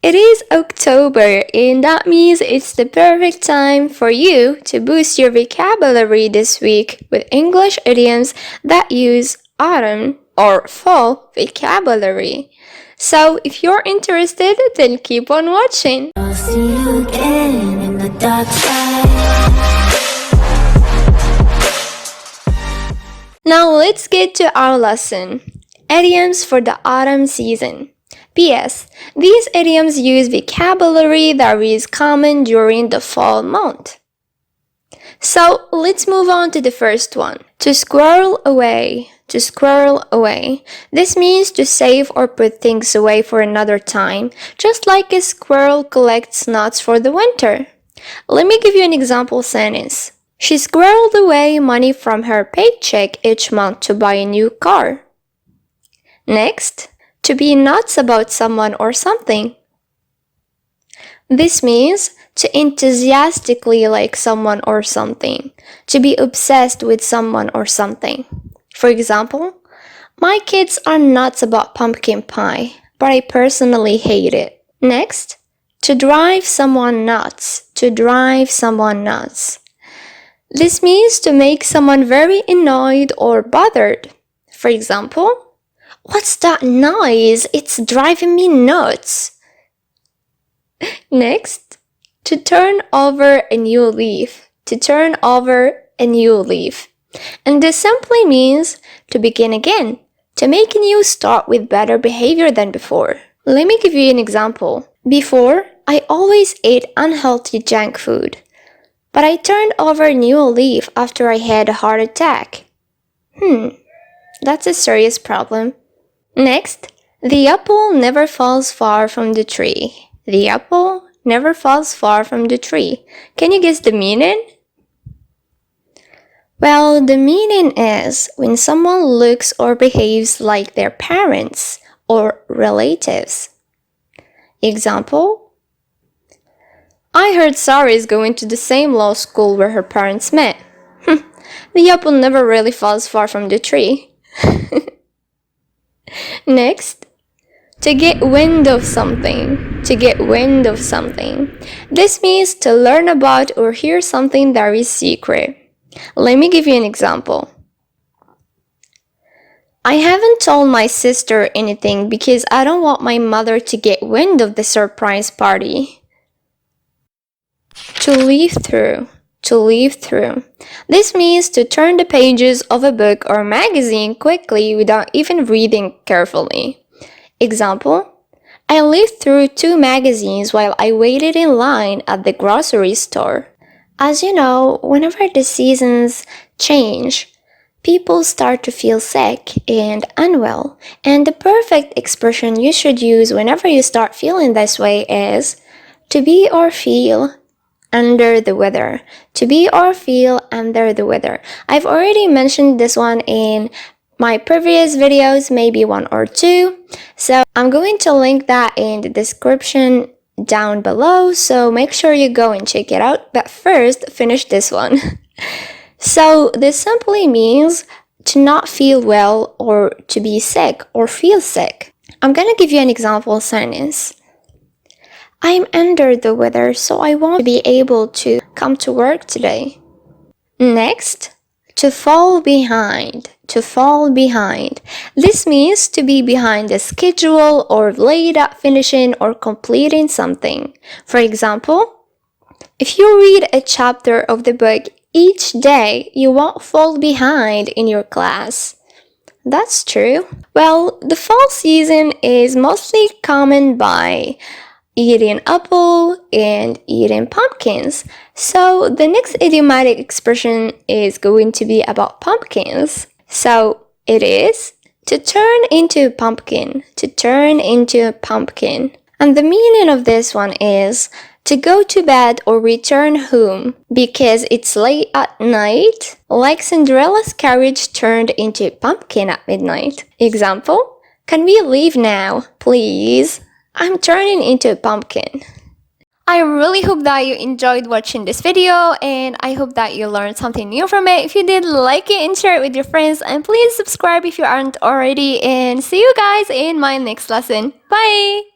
It is October, and that means it's the perfect time for you to boost your vocabulary this week with English idioms that use autumn or fall vocabulary. So if you're interested, then keep on watching. I'll see you again in the dark side. Now let's get to our lesson. Idioms for the autumn season. P.S. These idioms use vocabulary that is common during the fall month. So let's move on to the first one. To squirrel away. To squirrel away. This means to save or put things away for another time, just like a squirrel collects nuts for the winter. Let me give you an example sentence. She squirreled away money from her paycheck each month to buy a new car. Next, to be nuts about someone or something. This means to enthusiastically like someone or something, to be obsessed with someone or something. For example, my kids are nuts about pumpkin pie, but I personally hate it. Next, to drive someone nuts, to drive someone nuts. This means to make someone very annoyed or bothered. For example, what's that noise? It's driving me nuts. Next, to turn over a new leaf. To turn over a new leaf. And this simply means to begin again. To make a new start with better behavior than before. Let me give you an example. Before, I always ate unhealthy junk food. But I turned over a new leaf after I had a heart attack. That's a serious problem. Next, the apple never falls far from the tree. The apple never falls far from the tree. Can you guess the meaning? Well, the meaning is when someone looks or behaves like their parents or relatives. Example, I heard Sarah is going to the same law school where her parents met. The apple never really falls far from the tree. Next, to get wind of something. To get wind of something. This means to learn about or hear something that is secret. Let me give you an example. I haven't told my sister anything because I don't want my mother to get wind of the surprise party. To leaf through. To leaf through. This means to turn the pages of a book or magazine quickly without even reading carefully. Example, I leafed through 2 magazines while I waited in line at the grocery store. As you know, whenever the seasons change, people start to feel sick and unwell. And the perfect expression you should use whenever you start feeling this way is to be or feel under the weather. To be or feel under the weather. I've already mentioned this one in my previous videos, maybe 1 or 2. So I'm going to link that in the description down below. So make sure you go and check it out. But first, finish this one. So this simply means to not feel well or to be sick or feel sick. I'm going to give you an example sentence. I'm under the weather, so I won't be able to come to work today. Next, to fall behind. To fall behind. This means to be behind the schedule or late at finishing or completing something. For example, if you read a chapter of the book each day, you won't fall behind in your class. That's true. Well, the fall season is mostly common by eating apple and eating pumpkins. So the next idiomatic expression is going to be about pumpkins. So it is to turn into a pumpkin. To turn into a pumpkin. And the meaning of this one is to go to bed or return home because it's late at night, like Cinderella's carriage turned into a pumpkin at midnight. Example, can we leave now, please? I'm turning into a pumpkin. I really hope that you enjoyed watching this video and I hope that you learned something new from it. If you did, like it and share it with your friends, and please subscribe if you aren't already, and see you guys in my next lesson. Bye!